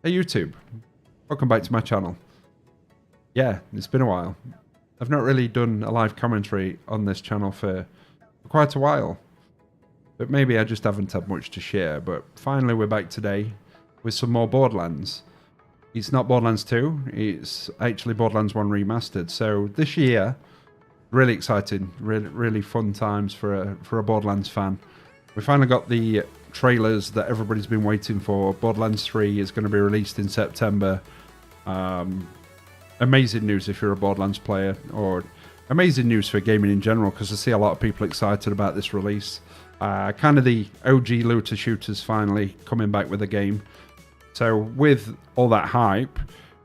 Hey YouTube, welcome back to my channel. Yeah, it's been a while. I've not really done a live commentary on this channel for quite a while. But maybe I just haven't had much to share, but finally we're back today with some more Borderlands. It's not Borderlands 2, it's actually Borderlands 1 Remastered. So this year, really exciting, really fun times for a Borderlands fan. We finally got the trailers that everybody's been waiting for. Borderlands 3 is going to be released in September. Amazing news if you're a Borderlands player, or amazing news for gaming in general, because I see a lot of people excited about this release. Kind of the OG looter shooters finally coming back with a game. So with all that hype,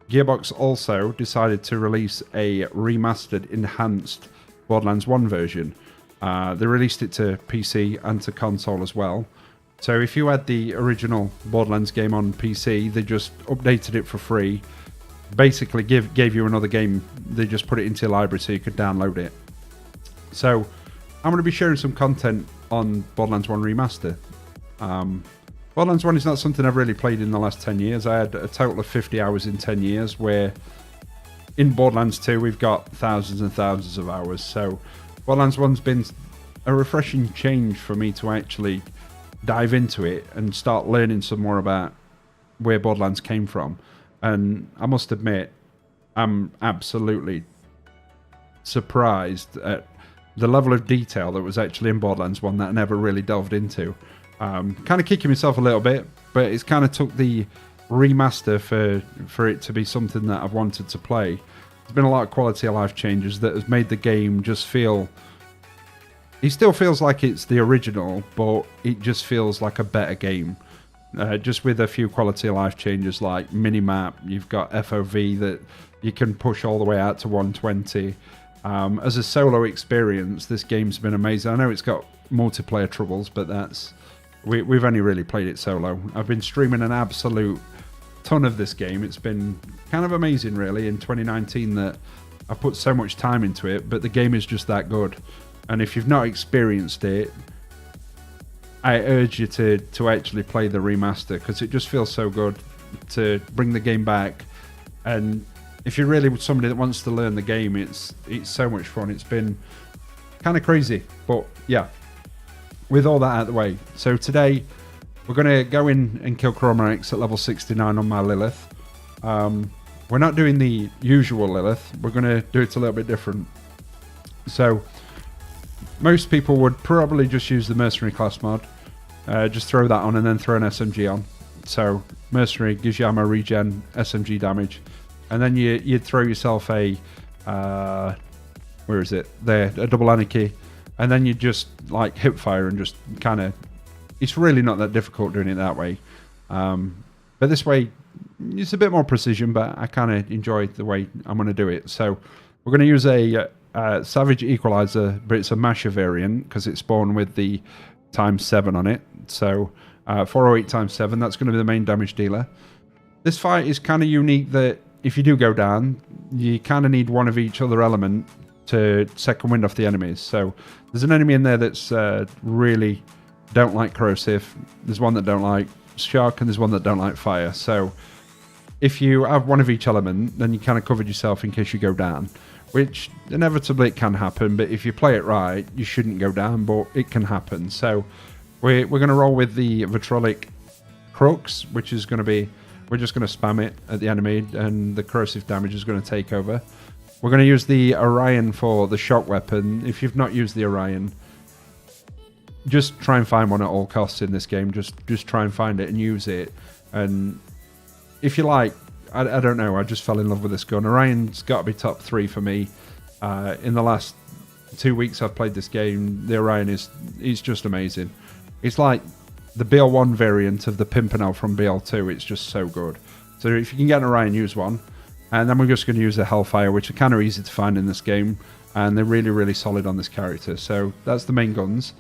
Gearbox also decided to release a remastered, enhanced Borderlands 1 version. They released it to PC and to console as well. So if you had the original Borderlands game on PC, they just updated it for free. Basically gave you another game. They just put it into your library so you could download it. So I'm going to be sharing some content on Borderlands 1 Remaster. Borderlands 1 is not something I've really played in the last 10 years. I had a total of 50 hours in 10 years, where in Borderlands 2 we've got thousands and thousands of hours. So Borderlands 1's been a refreshing change for me to actually dive into it and start learning some more about where Borderlands came from. And I must admit, I'm absolutely surprised at the level of detail that was actually in Borderlands 1 that I never really delved into. Kind of kicking myself a little bit, but it's kind of took the remaster for it to be something that I've wanted to play. There's been a lot of quality of life changes that has made the game just feel... It still feels like it's the original, but it just feels like a better game. Just with a few quality of life changes like minimap, you've got FOV that you can push all the way out to 120. As a solo experience, this game's been amazing. I know it's got multiplayer troubles, but that's... We've only really played it solo. I've been streaming an absolute ton of this game. It's been kind of amazing, really, in 2019 that I put so much time into it, but the game is just that good. And if you've not experienced it, I urge you to actually play the remaster, because it just feels so good to bring the game back. And if you're really somebody that wants to learn the game, it's so much fun. It's been kind of crazy, but yeah. With all that out of the way, so today we're going to go in and kill Crawmerax at level 69 on my Lilith. We're not doing the usual Lilith. We're going to do it a little bit different. So most people would probably just use the Mercenary class mod. Just throw that on and then throw an SMG on. So Mercenary gives you ammo regen, SMG damage. And then you'd throw yourself a... where is it? There, a double anarchy. And then you just like hip fire and just kind of... It's really not that difficult doing it that way. But this way, it's a bit more precision, but I kind of enjoy the way I'm going to do it. So we're going to use a Savage Equalizer, but it's a Masher variant because it's spawned with the ×7 on it. So 408 ×7, that's going to be the main damage dealer. This fight is kind of unique that if you do go down, you kind of need one of each other element to second wind off the enemies. So there's an enemy in there that's really don't like corrosive. There's one that don't like shark, and there's one that don't like fire. So if you have one of each element, then you kind of covered yourself in case you go down, which inevitably it can happen. But if you play it right, you shouldn't go down, but it can happen. So we're going to roll with the Vitrolic Crux, which is going to be, we're just going to spam it at the enemy, and the corrosive damage is going to take over. We're going to use the Orion for the shock weapon. If you've not used the Orion, just try and find one at all costs in this game. Just try and find it and use it. And if you like, I don't know, I just fell in love with this gun. Orion's got to be top 3 for me. In the last 2 weeks I've played this game, the Orion is just amazing. It's like the BL1 variant of the Pimpernel from BL2. It's just so good. So if you can get an Orion, use one. And then we're just going to use the Hellfire, which are kind of easy to find in this game. And they're really, really solid on this character. So that's the main guns.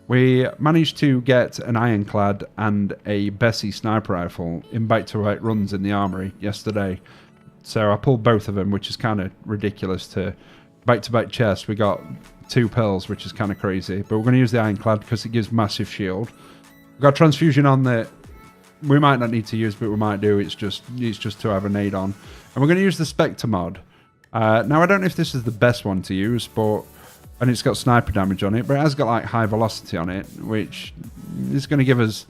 We managed to get an Ironclad and a Bessie sniper rifle in back-to-back runs in the armory yesterday. So I pulled both of them, which is kind of ridiculous. To back-to-back chests, we got 2 pearls, which is kind of crazy. But we're going to use the Ironclad because it gives massive shield. We've got transfusion on the we might not need to use, but we might do. It's just to have a nade on. And we're going to use the Spectre mod. Now, I don't know if this is the best one to use, but... And it's got sniper damage on it, but it has got like high velocity on it, which is going to give us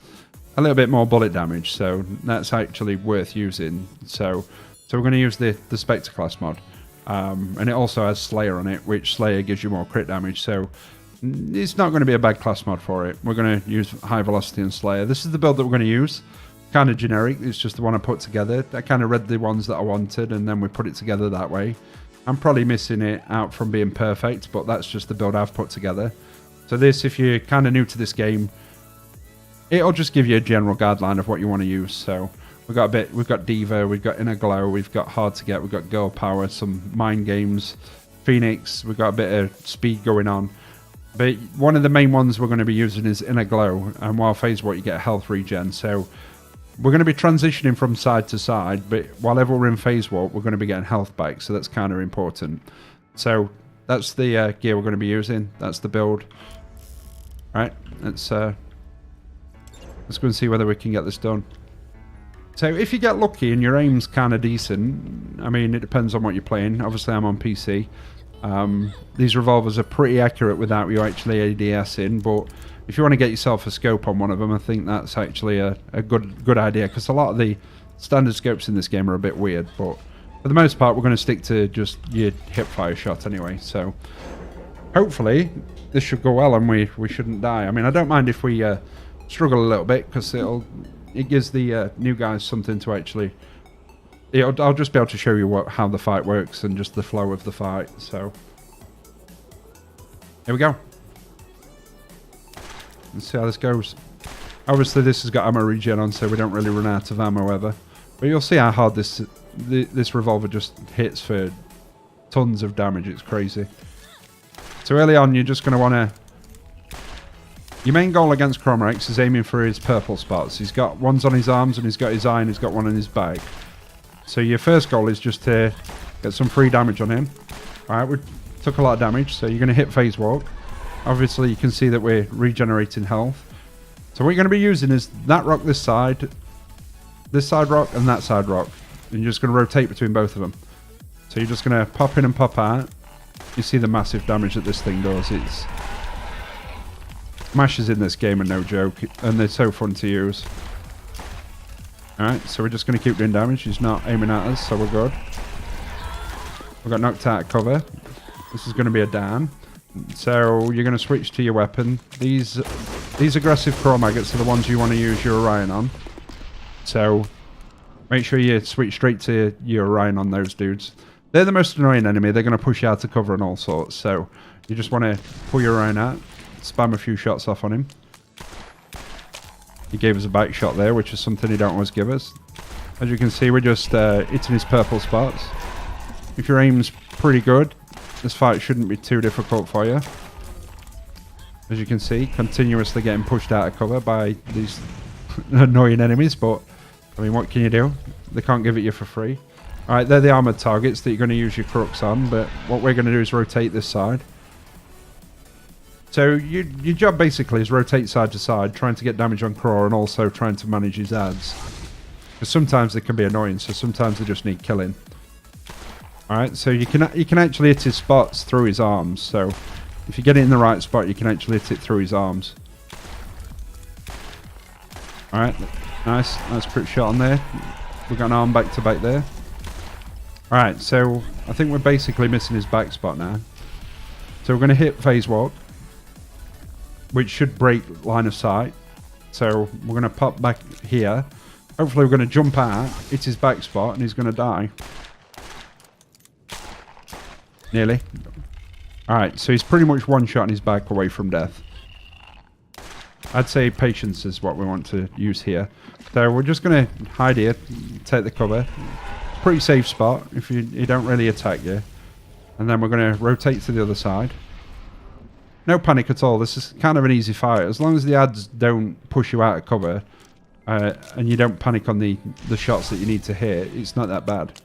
a little bit more bullet damage. So that's actually worth using. So we're going to use the Spectre class mod. And it also has Slayer on it, which Slayer gives you more crit damage. So it's not going to be a bad class mod for it. We're going to use high velocity and Slayer. This is the build that we're going to use. Kind of generic. It's just the one I put together. I kind of read the ones that I wanted, and then we put it together that way. I'm probably missing it out from being perfect, but that's just the build I've put together. So this, if you're kind of new to this game, it'll just give you a general guideline of what you want to use. So we've got Diva, we've got Inner Glow, we've got Hard to Get, we've got Girl Power, some Mind Games, Phoenix, we've got a bit of speed going on. But one of the main ones we're going to be using is Inner Glow, and while phase what you get health regen. So we're going to be transitioning from side to side, but whenever we're in phase warp, we're going to be getting health back, so that's kind of important. So that's the gear we're going to be using. That's the build. All right, let's go and see whether we can get this done. So if you get lucky and your aim's kind of decent, I mean, it depends on what you're playing. Obviously, I'm on PC. These revolvers are pretty accurate without you actually ADS in, but if you want to get yourself a scope on one of them, I think that's actually a good idea, because a lot of the standard scopes in this game are a bit weird, but for the most part we're going to stick to just your hip-fire shot anyway. So hopefully this should go well and we shouldn't die. I mean, I don't mind if we struggle a little bit, because it gives the new guys something to actually... I'll just be able to show you how the fight works and just the flow of the fight. So here we go. Let's see how this goes. Obviously this has got ammo regen on, so we don't really run out of ammo ever. But you'll see how hard this revolver just hits for tons of damage. It's crazy. So early on, you're just going to want to... Your main goal against Crawmerax is aiming for his purple spots. He's got ones on his arms, and he's got his eye, and he's got one on his back. So your first goal is just to get some free damage on him. Alright, we took a lot of damage, so you're going to hit phase walk. Obviously, you can see that we're regenerating health. So what you're going to be using is that rock this side rock, and that side rock. And you're just going to rotate between both of them. So you're just going to pop in and pop out. You see the massive damage that this thing does. It's... Mashes in this game are no joke, and they're so fun to use. Alright, so we're just going to keep doing damage. He's not aiming at us, so we're good. We got knocked out of cover. This is going to be a down. So you're going to switch to your weapon. These aggressive Craw maggots are the ones you want to use your Orion on. So make sure you switch straight to your Orion on those dudes. They're the most annoying enemy. They're going to push you out of cover and all sorts. So you just want to pull your Orion out, spam a few shots off on him. He gave us a back shot there, which is something he don't always give us. As you can see, we're just hitting his purple spots. If your aim's pretty good, this fight shouldn't be too difficult for you. As you can see, continuously getting pushed out of cover by these annoying enemies, but I mean, what can you do? They can't give it you for free. Alright, they're the armoured targets that you're going to use your crooks on, but what we're going to do is rotate this side. So your job basically is rotate side to side, trying to get damage on Craw and also trying to manage his ads. Because sometimes they can be annoying, so sometimes they just need killing. Alright, so you can actually hit his spots through his arms. So if you get it in the right spot, you can actually hit it through his arms. Alright, nice crit shot on there. We've got an arm back to back there. Alright, so I think we're basically missing his back spot now. So we're going to hit phase walk, which should break line of sight. So we're going to pop back here. Hopefully we're going to jump out, hit his back spot, and he's going to die. Nearly. Alright, so he's pretty much one shot in his back away from death. I'd say patience is what we want to use here. So we're just going to hide here, take the cover. Pretty safe spot if he don't really attack you. And then we're going to rotate to the other side. No panic at all. This is kind of an easy fight. As long as the ads don't push you out of cover and you don't panic on the shots that you need to hit, it's not that bad.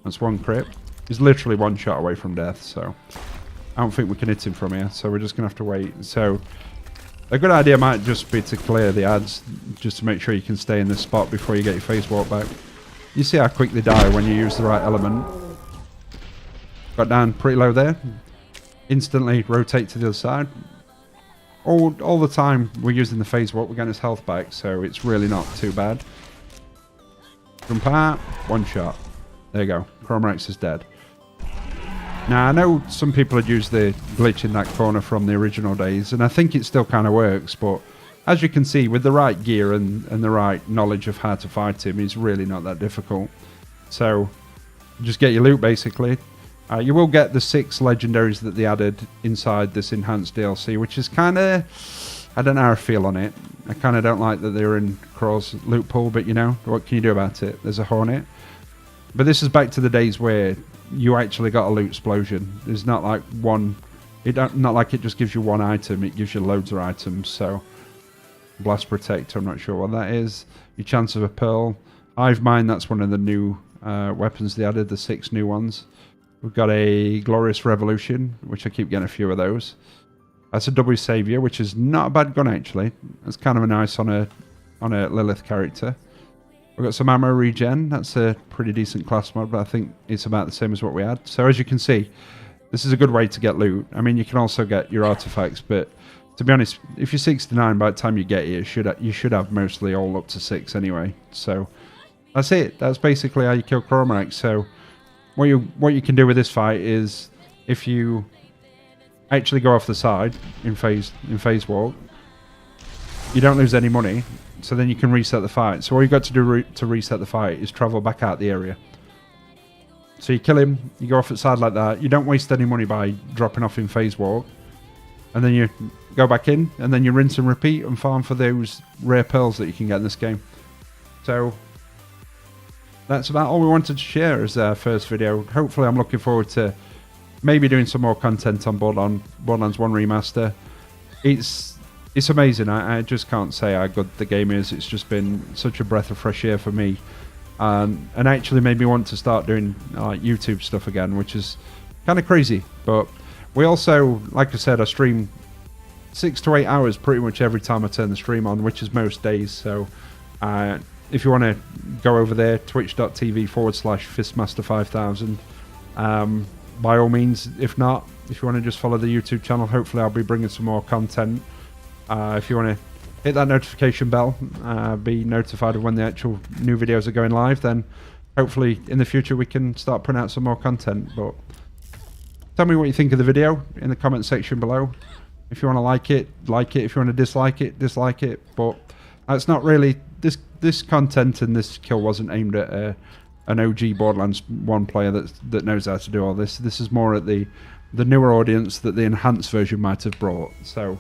That's one crit. He's literally one shot away from death, so I don't think we can hit him from here. So we're just going to have to wait. So A good idea might just be to clear the ads, just to make sure you can stay in this spot before you get your phase walk back. You see how quick they die when you use the right element. Got down pretty low there. Instantly rotate to the other side. All the time we're using the phase walk, we're getting his health back, so it's really not too bad. Jump out, one shot. There you go. Crawmerax is dead. Now, I know some people had used the glitch in that corner from the original days, and I think it still kind of works, but as you can see, with the right gear and the right knowledge of how to fight him, it's really not that difficult. So, just get your loot, basically. You will get the 6 legendaries that they added inside this enhanced DLC, which is kind of... I don't know how I feel on it. I kind of don't like that they're in Craw's loot pool, but you know, what can you do about it? There's a Hornet. But this is back to the days where you actually got a loot explosion. There's not like one... not like it just gives you one item, it gives you loads of items, so... Blast Protector, I'm not sure what that is. Your Chance of a Pearl. Hive Mind, that's one of the new weapons they added, the 6 new ones. We've got a Glorious Revolution, which I keep getting a few of those. That's a W Savior, which is not a bad gun actually. That's kind of a nice on a Lilith character. We've got some ammo regen. That's a pretty decent class mod, but I think it's about the same as what we had. So as you can see, this is a good way to get loot. I mean, you can also get your artifacts, but to be honest, if you're 69 by the time you get here, you should have mostly all up to 6 anyway. So that's it. That's basically how you kill Crawmerax. So what you can do with this fight is, if you actually go off the side in phase walk, you don't lose any money, so then you can reset the fight. So all you've got to do to reset the fight is travel back out the area. So you kill him, you go off the side like that, you don't waste any money by dropping off in phase walk, and then you go back in, and then you rinse and repeat and farm for those rare pearls that you can get in this game. So that's about all we wanted to share as our first video. Hopefully I'm looking forward to maybe doing some more content on Borderlands 1 Remaster. It's amazing. I just can't say how good the game is. It's just been such a breath of fresh air for me. And actually made me want to start doing YouTube stuff again, which is kind of crazy. But we also, like I said, I stream 6 to 8 hours pretty much every time I turn the stream on, which is most days. So if you want to go over there, twitch.tv/Fistmaster5000. By all means, if not, if you want to just follow the YouTube channel, hopefully I'll be bringing some more content. If you want to hit that notification bell, be notified of when the actual new videos are going live, then hopefully in the future we can start putting out some more content. But tell me what you think of the video in the comment section below. If you want to like it, like it. If you want to dislike it, dislike it. But that's not really... This content and this kill wasn't aimed at an OG Borderlands 1 player that knows how to do all this. This is more at the newer audience that the enhanced version might have brought. So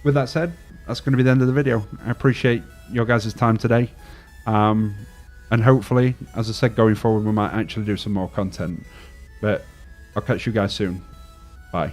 with that said, that's going to be the end of the video. I appreciate your guys' time today. And hopefully, as I said, going forward we might actually do some more content. But I'll catch you guys soon. Bye.